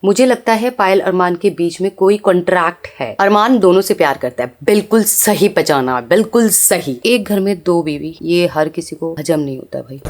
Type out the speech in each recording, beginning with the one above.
मुझे लगता है पायल अरमान के बीच में कोई कॉन्ट्रैक्ट है। अरमान दोनों से प्यार करता है। बिल्कुल सही पहचाना, बिल्कुल सही। एक घर में दो बीवी, ये हर किसी को हजम नहीं होता भाई।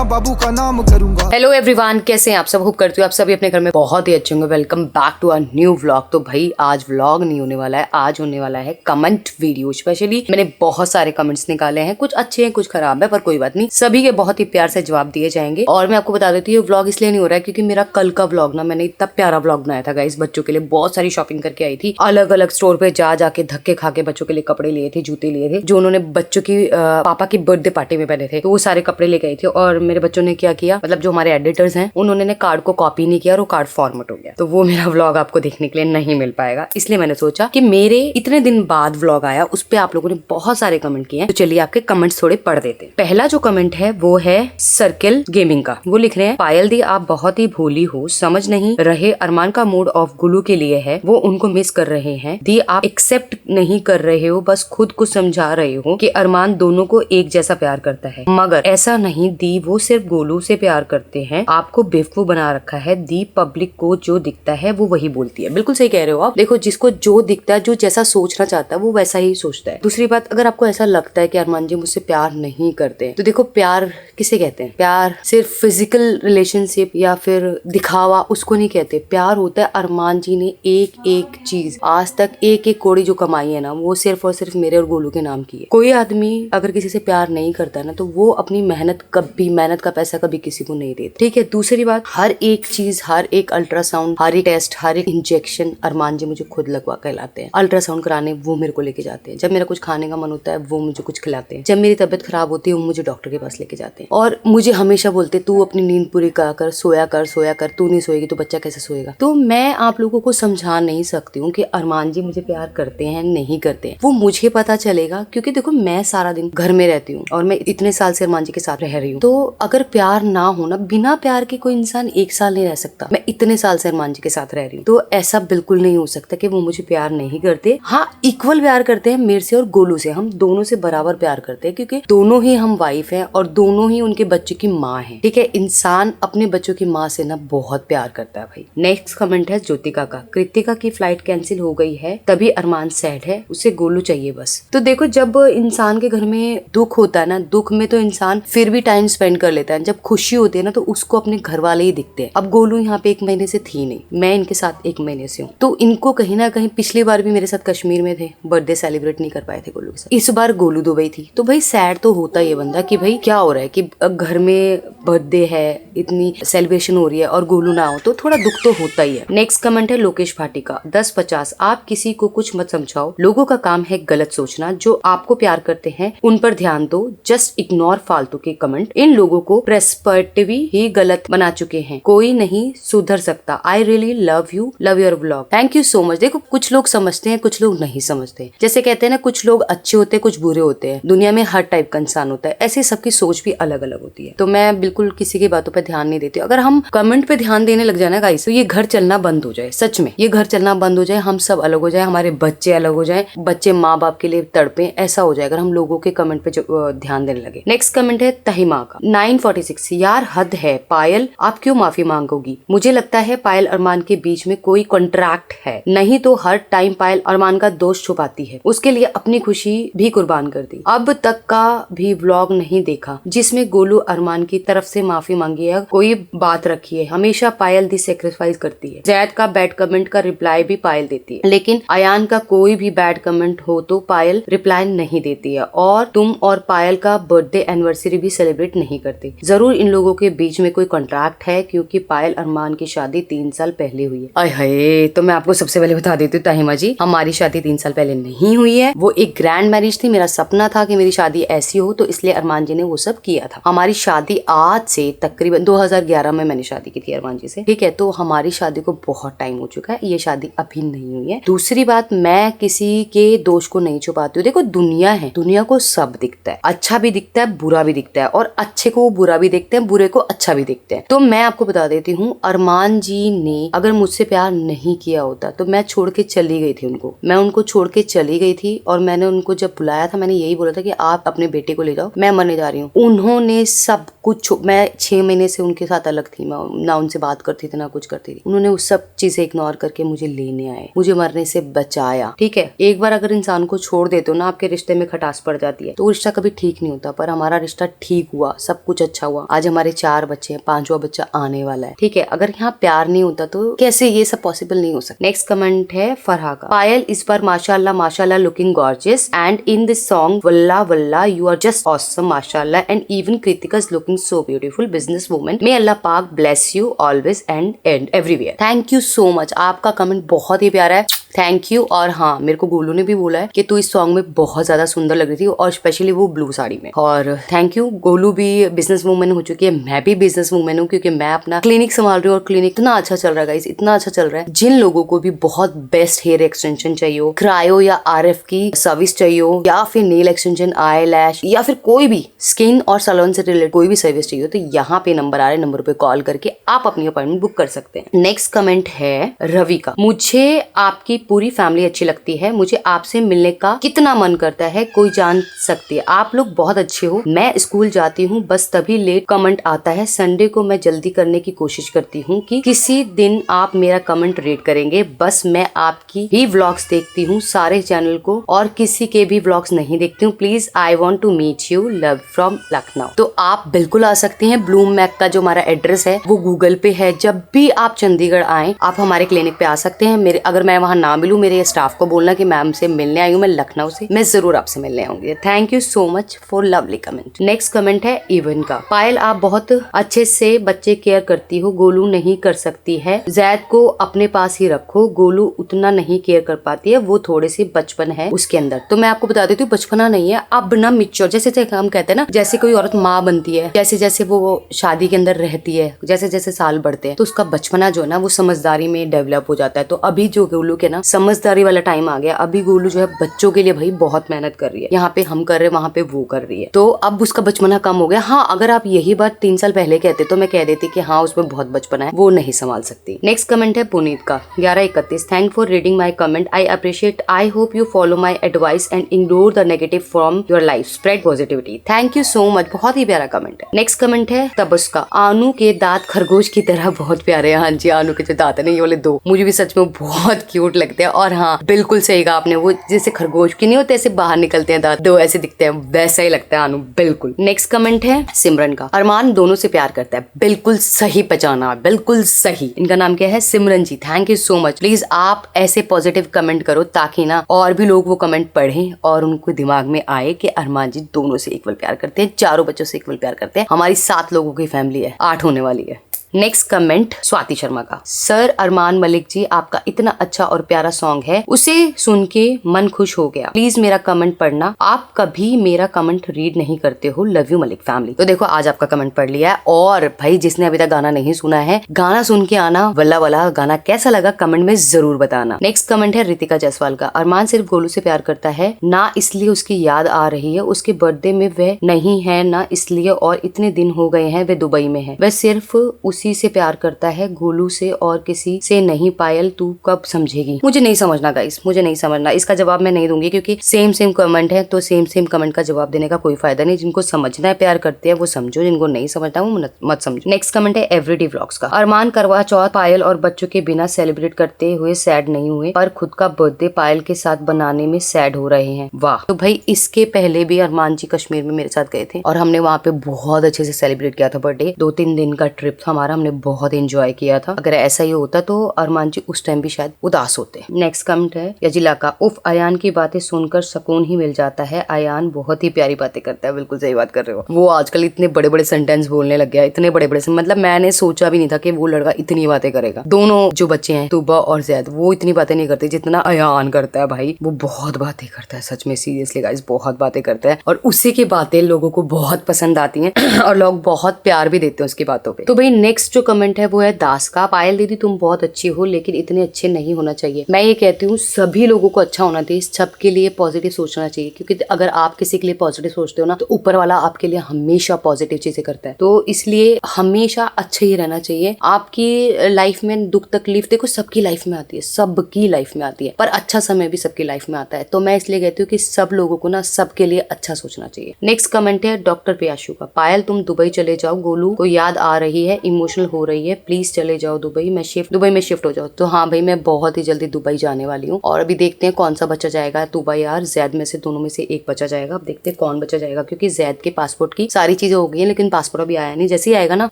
बाबू का नाम करूंगा। हेलो एवरीवन, कैसे हैं आप सब? होप करती हूँ आप सभी अपने घर में बहुत ही अच्छे होंगे। Welcome back to a new vlog. तो भाई आज व्लॉग नहीं होने वाला है, आज होने वाला है कमेंट वीडियो। स्पेशली मैंने बहुत सारे कमेंट्स निकाले हैं, कुछ अच्छे हैं कुछ खराब है, पर कोई बात नहीं, सभी के बहुत ही प्यार से जवाब दिए जाएंगे। और मैं आपको बता देती हूँ व्लॉग इसलिए नहीं हो रहा है क्योंकि मेरा कल का व्लॉग ना, मैंने इतना प्यारा व्लॉग बनाया था गाइस बच्चों के लिए। बहुत सारी शॉपिंग करके आई थी, अलग अलग स्टोर पे जा जाके धक्के खा के बच्चों के लिए कपड़े लिए थे, जूते लिए थे, जो उन्होंने बच्चों की पापा की बर्थडे पार्टी में पहने थे। तो वो सारे कपड़े लेके आई थी और मेरे बच्चों ने क्या किया, मतलब जो हमारे एडिटर्स हैं उन्होंने कार्ड को कॉपी नहीं किया और वो कार्ड फॉर्मेट हो गया। तो वो मेरा व्लॉग आपको देखने के लिए नहीं मिल पाएगा। इसलिए मैंने सोचा कि मेरे इतने दिन बाद व्लॉग आया, उस पे आप लोगों ने बहुत सारे कमेंट किए हैं, तो चलिए आपके कमेंट्स थोड़े पढ़ देते हैं। पहला जो कमेंट है वो है सर्किल गेमिंग का। वो लिख रहे हैं, पायल दी आप बहुत ही भोली हो, समझ नहीं रहे अरमान का मूड ऑफ गुलू के लिए है, वो उनको मिस कर रहे हैं। दी आप एक्सेप्ट नहीं कर रहे हो, बस खुद को समझा रहे हो कि अरमान दोनों को एक जैसा प्यार करता है, मगर ऐसा नहीं दी, वो सिर्फ गोलू से प्यार करते हैं। आपको बेवकूफ बना रखा है। दी पब्लिक को जो दिखता है वो वही बोलती है। बिल्कुल सही कह रहे हो आप। देखो, जिसको जो दिखता है, जो जैसा सोचना चाहता है वो वैसा ही सोचता है। दूसरी बात, अगर आपको ऐसा लगता है कि अरमान जी मुझसे प्यार नहीं करते, तो देखो प्यार किसे कहते हैं? प्यार सिर्फ फिजिकल रिलेशनशिप या फिर दिखावा, उसको नहीं कहते। प्यार होता है, अरमान जी ने एक एक चीज आज तक, एक एक कौड़ी जो कमाई है ना, वो सिर्फ और सिर्फ मेरे और गोलू के नाम की है। कोई आदमी अगर किसी से प्यार नहीं करता है ना, तो वो अपनी मेहनत का पैसा कभी किसी को नहीं देता, ठीक है। दूसरी बात, हर एक चीज, हर एक अल्ट्रासाउंड, हर एक टेस्ट, हर एक इंजेक्शन अरमान जी मुझे खुद लगवा कर लाते हैं। अल्ट्रासाउंड कराने वो मेरे को लेके जाते हैं। जब मेरा कुछ खाने का मन होता है वो मुझे कुछ खिलाते हैं। जब मेरी तबियत खराब होती है वो मुझे डॉक्टर के पास लेके जाते हैं। और मुझे हमेशा बोलते, तू अपनी नींद पूरी कर, सोया कर, तू नहीं सोएगी तो बच्चा कैसे सोएगा। तो मैं आप लोगों को समझा नहीं सकती हूँ कि अरमान जी मुझे प्यार करते हैं नहीं करते हैं। वो मुझे पता चलेगा, क्योंकि देखो मैं सारा दिन घर में रहती हूँ और मैं इतने साल से अरमान जी के साथ रह रही हूँ। तो अगर प्यार ना होना, बिना प्यार के कोई इंसान एक साल नहीं रह सकता। मैं इतने साल से अरमान जी के साथ रह रही हूँ, तो ऐसा बिल्कुल नहीं हो सकता कि वो मुझे प्यार नहीं करते। हाँ, इक्वल प्यार करते हैं मेरे से और गोलू से। हम दोनों से बराबर प्यार करते हैं, क्योंकि दोनों ही हम वाइफ हैं और दोनों ही उनके बच्चों की माँ है, ठीक है। इंसान अपने बच्चों की माँ से ना बहुत प्यार करता है भाई। नेक्स्ट कमेंट है ज्योतिका का। कृतिका की फ्लाइट कैंसिल हो गई है, तभी अरमान सैड है, उसे गोलू चाहिए बस। तो देखो, जब इंसान के घर में दुख होता है ना, दुख में तो इंसान फिर भी टाइम स्पेंड कर लेता है। जब खुशी होती है ना, तो उसको अपने घर वाले ही दिखते हैं। अब गोलू यहाँ पे 1 महीने से थी नहीं, मैं इनके साथ 1 महीने से हूँ, तो इनको कहीं ना कहीं, पिछली बार भी मेरे साथ कश्मीर में थे, बर्थडे सेलिब्रेट नहीं कर पाए थे गोलू के साथ। इस बार गोलू दुबई थी, तो भाई सैड तो होता ही है बंदा कि भाई क्या हो रहा है कि घर में बर्थडे है, इतनी सेलिब्रेशन हो रही है और गोलू ना हो, तो थोड़ा दुख तो होता ही है। नेक्स्ट कमेंट है लोकेश भाटी का। 1050, आप किसी को कुछ मत समझाओ, लोगों का काम है गलत सोचना। जो आपको प्यार करते हैं उन पर ध्यान दो, जस्ट इग्नोर फालतू के कमेंट। इन लोगों को पर्सपेक्टिव ही गलत बना चुके हैं, कोई नहीं सुधर सकता। I really love you, love your vlog. Thank you so much. देखो, कुछ लोग समझते हैं, कुछ लोग नहीं समझते। जैसे कहते हैं ना, कुछ लोग अच्छे होते हैं, कुछ बुरे होते हैं। दुनिया में हर टाइप का इंसान होता है, ऐसे सबकी सोच भी अलग अलग होती है। तो मैं बिल्कुल किसी की बातों पर ध्यान नहीं देती। अगर हम कमेंट पे ध्यान देने लग जाए ना गाइस, तो ये घर चलना बंद हो जाए। सच में ये घर चलना बंद हो जाए, हम सब अलग हो जाए, हमारे बच्चे अलग हो जाए, बच्चे माँ बाप के लिए तड़पे, ऐसा हो जाए अगर हम लोगों के कमेंट पे ध्यान देने लगे। नेक्स्ट कमेंट है तहिमा का। 946, यार हद है पायल, आप क्यों माफी मांगोगी? मुझे लगता है पायल अरमान के बीच में कोई कॉन्ट्रैक्ट है, नहीं तो हर टाइम पायल अरमान का दोष छुपाती है, उसके लिए अपनी खुशी भी कुर्बान कर दी। अब तक का भी व्लॉग नहीं देखा जिसमें गोलू अरमान की तरफ से माफी मांगी है, कोई बात रखी है। हमेशा पायल दी सेक्रीफाइस करती है। जैद का बैड कमेंट का रिप्लाई भी पायल देती है, लेकिन अयान का कोई भी बैड कमेंट हो तो पायल रिप्लाई नहीं देती है। और तुम और पायल का बर्थडे एनिवर्सरी भी सेलिब्रेट नहीं करते। जरूर इन लोगों के बीच में कोई कॉन्ट्रैक्ट है, क्योंकि पायल अरमान की शादी 3 साल पहले हुई है। अये, तो मैं आपको सबसे पहले बता देती हूँ तहिमा जी, हमारी शादी 3 साल पहले नहीं हुई है। वो एक ग्रैंड मैरिज थी। मेरा सपना था कि मेरी शादी ऐसी हो, तो इसलिए अरमान जी ने वो सब किया था। हमारी शादी आज से तकरीबन 2011 में मैंने शादी की थी अरमान जी से, ठीक है। तो हमारी शादी को बहुत टाइम हो चुका है, ये शादी अभी नहीं हुई है। दूसरी बात, मैं किसी के दोष को नहीं छुपाती हूँ। देखो, दुनिया है, दुनिया को सब दिखता है, अच्छा भी दिखता है, बुरा भी दिखता है। और अच्छे को वो बुरा भी देखते हैं, बुरे को अच्छा भी देखते हैं। तो मैं आपको बता देती हूँ, अरमान जी ने अगर मुझसे प्यार नहीं किया होता तो मैं छोड़ के चली गई थी उनको, मैं उनको छोड़ के चली गई थी। और मैंने उनको जब बुलाया था मैंने यही बोला था कि आप अपने बेटे को ले जाओ, मैं मरने जा रही हूँ। उन्होंने सब कुछ, मैं 6 महीने से उनके साथ अलग थी, मैं ना उनसे बात करती थी ना कुछ करती थी। उन्होंने उस सब चीजें इग्नोर करके मुझे लेने आए, मुझे मरने से बचाया। ठीक है, एक बार अगर इंसान को छोड़ देते हो ना, आपके रिश्ते में खटास पड़ जाती है, तो रिश्ता कभी ठीक नहीं होता। पर हमारा रिश्ता ठीक हुआ, सब कुछ अच्छा हुआ। आज हमारे 4 बच्चे हैं, 5वां बच्चा आने वाला है। ठीक है, अगर यहाँ प्यार नहीं होता तो कैसे ये सब पॉसिबल नहीं हो सकता। नेक्स्ट कमेंट है फरहा का। पायल इस बार माशाल्लाह माशाल्लाह looking gorgeous and in this song वल्ला वल्ला यू आर जस्ट ऑसम माशाल्लाह and even Kritika is looking so beautiful business woman. May Allah पाक bless you always and everywhere. Thank you so much, आपका कमेंट बहुत ही प्यारा है, थैंक यू। और हाँ, मेरे को गोलू ने भी बोला है कि तू इस सॉन्ग में बहुत ज्यादा सुंदर लग रही थी, और स्पेशली वो ब्लू साड़ी में। और थैंक यू। गोलू भी बिजनेस वूमेन हो चुकी है, मैं भी बिजनेस वूमेन हूँ, क्योंकि मैं अपना क्लिनिक संभाल रही हूँ और क्लिनिक इतना अच्छा चल रहा है गाइस, इतना अच्छा चल रहा है। जिन लोगों को भी बहुत बेस्ट हेयर एक्सटेंशन चाहिए, क्रायो या RF की सर्विस चाहिए, या फिर नेल एक्सटेंशन, आई लैश, या फिर कोई भी स्किन और सैलून से रिलेटेड कोई भी सर्विस चाहिए, तो यहाँ पे नंबर आ रहे, नंबर पे कॉल करके आप अपनी अपॉइंटमेंट बुक कर सकते हैं। नेक्स्ट कमेंट है रवि का। मुझे आपकी पूरी फैमिली अच्छी लगती है, मुझे आपसे मिलने का कितना मन करता है कोई जान सकती है। आप लोग बहुत अच्छे हो। मैं स्कूल जाती हूँ बस तभी लेट कमेंट आता है, संडे को मैं जल्दी करने की कोशिश करती हूँ कि किसी दिन आप मेरा कमेंट रीड करेंगे। बस मैं आपकी ही व्लॉग्स देखती हूँ, सारे चैनल को, और किसी के भी व्लॉग्स नहीं देखती हूँ। Please I want to meet you, love from Lucknow. तो आप बिल्कुल आ सकती हैं। ब्लूम मैक का जो हमारा एड्रेस है वो गूगल पे है। जब भी आप चंडीगढ़ आए आप हमारे क्लिनिक पे आ सकते हैं। मेरे अगर मैं वहाँ ना मिलूँ, मेरे स्टाफ को बोलना कि मैम से मिलने आई हूँ, मैं लखनऊ से, मैं जरूर आपसे मिलने आऊंगी। Thank you so much for lovely comment. Next comment है इवन का। पायल आप बहुत अच्छे से बच्चे केयर करती हो, गोलू नहीं कर सकती है। जैद को अपने पास ही रखो, गोलू उतना नहीं केयर कर पाती है, वो थोड़े से बचपन है उसके अंदर। तो मैं आपको बता देती हूँ, बचपना नहीं है, अब ना मिच्योर, जैसे हम कहते हैं ना, जैसे कोई औरत माँ बनती है, जैसे जैसे वो शादी के अंदर रहती है, जैसे जैसे साल बढ़ते हैं, तो उसका बचपना जो है ना वो समझदारी में डेवलप हो जाता है। तो अभी जो गोलू के ना समझदारी वाला टाइम आ गया। अभी गोलू जो है बच्चों के लिए भाई बहुत मेहनत कर रही है, यहाँ पे हम कर रहे हैं, वहाँ पे वो कर रही है, तो अब उसका बचपना कम हो गया। हाँ, अगर आप यही बात 3 साल पहले कहते तो मैं कह देती कि हाँ उसमें बहुत बचपना है, वो नहीं संभाल सकती। नेक्स्ट कमेंट है पुनीत का 1131। Thank for reading my comment, I appreciate, I hope you follow my advice and ignore the negative from your life, spread positivity. Thank you so much, बहुत ही प्यारा कमेंट है। नेक्स्ट कमेंट है तबस का। आनू के दांत खरगोश की तरह बहुत प्यारे हैं। हाँ जी, आनू के जो दांत है ना, ये वाले 2 मुझे भी सच में बहुत क्यूट लगते हैं। और हाँ, बिल्कुल सही कहा आपने, वो जैसे खरगोश की नहीं होते ऐसे बाहर निकलते हैं दांत, 2 ऐसे दिखते हैं, वैसा ही लगता है आनू, बिल्कुल। नेक्स्ट कमेंट है सिमरन का। अरमान दोनों से प्यार करता है, बिल्कुल सही पहचाना, बिल्कुल सही। इनका नाम क्या है? Simran ji. Thank you so much. Please आप ऐसे पॉजिटिव कमेंट करो ताकि ना और भी लोग वो कमेंट पढ़ें और उनको दिमाग में आए कि अरमान जी दोनों से इक्वल प्यार करते हैं, 4 बच्चों से इक्वल प्यार करते हैं। हमारी 7 लोगों की फैमिली है, 8 होने वाली है। नेक्स्ट कमेंट स्वाति शर्मा का। सर अरमान मलिक जी, आपका इतना अच्छा और प्यारा सॉन्ग है, उसे सुन के मन खुश हो गया। प्लीज मेरा कमेंट पढ़ना, आप कभी मेरा कमेंट रीड नहीं करते हो, लव यू मलिक फैमिली। तो देखो आज आपका कमेंट पढ़ लिया है। और भाई जिसने अभी तक गाना नहीं सुना है, गाना सुन के आना, वल्ला वाला गाना कैसा लगा कमेंट में जरूर बताना। नेक्स्ट कमेंट है रितिका जायसवाल का। अरमान सिर्फ गोलू से प्यार करता है ना, इसलिए उसकी याद आ रही है, उसके बर्थडे में वह नहीं है ना, इसलिए, और इतने दिन हो गए हैं वे दुबई में है, वह सिर्फ उसी से प्यार करता है, गोलू से और किसी से नहीं। पायल तू कब समझेगी? मुझे नहीं समझना गाइस, मुझे नहीं समझना। इसका जवाब मैं नहीं दूंगी क्योंकि सेम कमेंट है, तो सेम कमेंट का जवाब देने का कोई फायदा नहीं। जिनको समझना है प्यार करते हैं वो समझो, जिनको नहीं समझना वो मत समझो। नेक्स्ट कमेंट है एवरीडे व्लॉग्स का। अरमान करवा चौथ पायल और बच्चों के बिना सेलिब्रेट करते हुए सैड नहीं हुए, पर खुद का बर्थडे पायल के साथ बनाने में सैड हो रहे हैं। वाह। तो भाई इसके पहले भी अरमान जी कश्मीर में मेरे साथ गए थे और हमने वहाँ पे बहुत अच्छे से सेलिब्रेट किया था बर्थडे। 2-3 दिन का ट्रिप था हमारा, हमने बहुत एंजॉय किया था। अगर ऐसा ही होता तो अरमान जी उस टाइम भी शायद उदास होते। नेक्स्ट कमेंट है यजिला का। उफ, अयान की बातें सुनकर सुकून ही मिल जाता है। अयान बहुत ही प्यारी बातें करता है। बिल्कुल सही बात कर रहे हो। वो आजकल इतने बड़े बड़े सेंटेंस बोलने लग गया, इतने बड़े बड़े, मतलब मैंने सोचा भी नहीं था कि वो लड़का इतनी बातें करेगा। दोनों जो बच्चे हैं तुबा और जैद, वो इतनी बातें नहीं करते जितना अयान करता है। भाई वो बहुत बातें करता है, सच में सीरियसली गाइस बहुत बातें करता है, और उसी की बातें लोगों को बहुत पसंद आती हैं और लोग बहुत प्यार भी देते हैं उसकी बातों पे। तो भाई नेक्स्ट नेक्स्ट जो कमेंट है वो है दास का। पायल दीदी तुम बहुत अच्छी हो लेकिन इतने अच्छे नहीं होना चाहिए। मैं ये कहती हूँ सभी लोगों को अच्छा होना चाहिए, सबके लिए पॉजिटिव सोचना चाहिए, क्योंकि अगर आप किसी के लिए पॉजिटिव सोचते हो ना तो ऊपर वाला आपके लिए हमेशा पॉजिटिव चीजें करता है। तो इसलिए हमेशा अच्छा ही रहना चाहिए। आपकी लाइफ में दुख तकलीफ देखो सबकी लाइफ में आती है, सबकी लाइफ में आती है, पर अच्छा समय भी सबकी लाइफ में आता है। तो मैं इसलिए कहती हूँ कि सब लोगों को ना सबके लिए अच्छा सोचना चाहिए। नेक्स्ट कमेंट है डॉक्टर प्रियाशु का। पायल तुम दुबई चले जाओ, गोलू को याद आ रही है, इमोशनल हो रही है, प्लीज चले जाओ दुबई में शिफ्ट हो जाओ। तो हाँ भाई मैं बहुत ही जल्दी दुबई जाने वाली हूँ और अभी देखते हैं कौन सा बच्चा जाएगा दुबई यार। जैद में से दोनों में से एक बच्चा जाएगा। अब देखते हैं कौन बच्चा जाएगा, क्योंकि जैद के पासपोर्ट की सारी चीजें हो गई हैं लेकिन पासपोर्ट अभी आया नहीं। जैसे ही आएगा ना,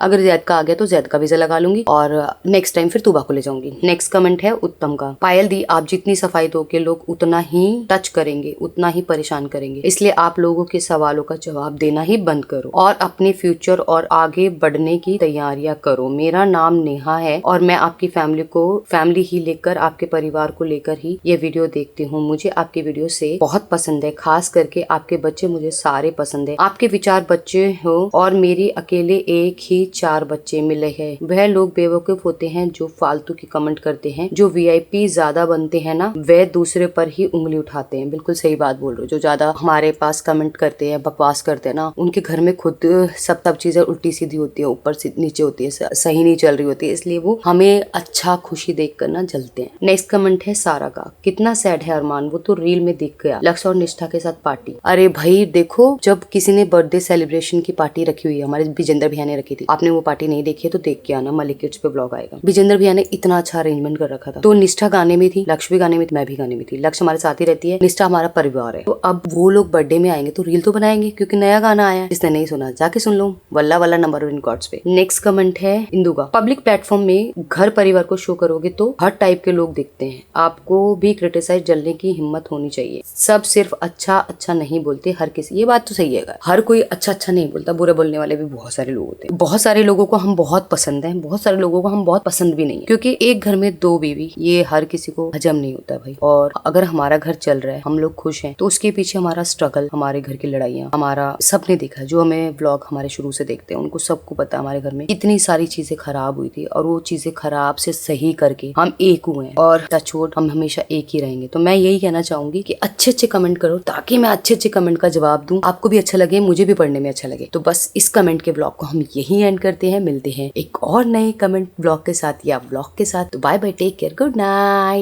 अगर जैद का आ गया तो जैद का वीजा लगा लूंगी और नेक्स्ट टाइम फिर तुबा को ले जाऊंगी। नेक्स्ट कमेंट है उत्तम का। पायल दी आप जितनी सफाई दोगे लोग उतना ही टच करेंगे, उतना ही परेशान करेंगे, इसलिए आप लोगों के सवालों का जवाब देना ही बंद करो और अपने फ्यूचर और आगे बढ़ने की तैयारियां करो। मेरा नाम नेहा है और मैं आपकी फैमिली ही लेकर, आपके परिवार को लेकर ही ये वीडियो देखती हूँ। मुझे आपके वीडियो से बहुत पसंद है, खास करके आपके बच्चे मुझे सारे पसंद है। आपके विचार बच्चे हो और मेरे अकेले एक ही 4 बच्चे मिले हैं। वह लोग बेवकूफ होते हैं जो फालतू की कमेंट करते हैं। जो VIP ज्यादा बनते हैं ना वे दूसरे पर ही उंगली उठाते हैं। बिल्कुल सही बात बोल रहे हो। जो ज्यादा हमारे पास कमेंट करते हैं, बकवास करते हैं ना, उनके घर में खुद सब चीजें उल्टी सीधी होती है, ऊपर से नीचे होती है, सही नहीं चल रही होती है, इसलिए वो हमें अच्छा खुशी देख कर ना जलते हैं। नेक्स्ट कमेंट है सारा का। कितना सैड है अरमान, वो तो रील में दिख गया, लक्ष्य और निष्ठा के साथ पार्टी। अरे भाई देखो, जब किसी ने बर्थडे सेलिब्रेशन की पार्टी रखी हुई है, हमारे विजेंद्र भैया ने रखी थी, आपने वो पार्टी नहीं देखी है तो देख के आना, मलिक किड्स पे ब्लॉग आएगा। विजेंद्र भैया ने इतना अच्छा अरेंजमेंट कर रखा था। तो निष्ठा गाने में थी, लक्ष्य भी गाने में थी, मैं भी गाने में थी। लक्ष्य हमारे साथ ही रहती है, निष्ठा हमारा परिवार है। तो अब वो लोग बर्थडे में आएंगे तो रील तो बनाएंगे, क्योंकि नया गाना आया है। जिसने नहीं सुना जाके सुन लो, वल्ला वाला नंबर 1 रिकॉर्ड्स पे। नेक्स्ट कमेंट है इंदू का। पब्लिक प्लेटफॉर्म में घर परिवार को शो करोगे तो हर टाइप के लोग दिखते हैं, आपको भी क्रिटिसाइज जलने की हिम्मत होनी चाहिए। सब सिर्फ अच्छा नहीं बोलते हर किसी। ये बात तो सही है, हर कोई अच्छा नहीं बोलता, बुरे बोलने वाले भी बहुत सारे लोग होते हैं। बहुत सारे लोगों को हम बहुत पसंद है, बहुत सारे लोगों को हम बहुत पसंद भी नहीं, क्योंकि एक घर में 2 बीवी ये हर किसी को हजम नहीं होता भाई। और अगर हमारा घर चल रहा है, हम लोग खुश हैं, तो उसके पीछे हमारा स्ट्रगल, हमारे घर की लड़ाइयाँ, हमारा सबने देखा। जो हमें व्लॉग हमारे शुरू से देखते हैं उनको सबको पता है हमारे घर में इतनी सारी चीजें खराब हुई थी और वो चीजें खराब से सही करके हम एक हुए हैं और टच वुड हम हमेशा एक ही रहेंगे। तो मैं यही कहना चाहूंगी कि अच्छे कमेंट करो ताकि मैं अच्छे कमेंट का जवाब दूं, आपको भी अच्छा लगे, मुझे भी पढ़ने में अच्छा लगे। तो बस इस कमेंट के ब्लॉग को हम यही एंड करते हैं। मिलते हैं एक और नए कमेंट ब्लॉग के साथ या ब्लॉग के साथ। तो bye bye, take care, good night.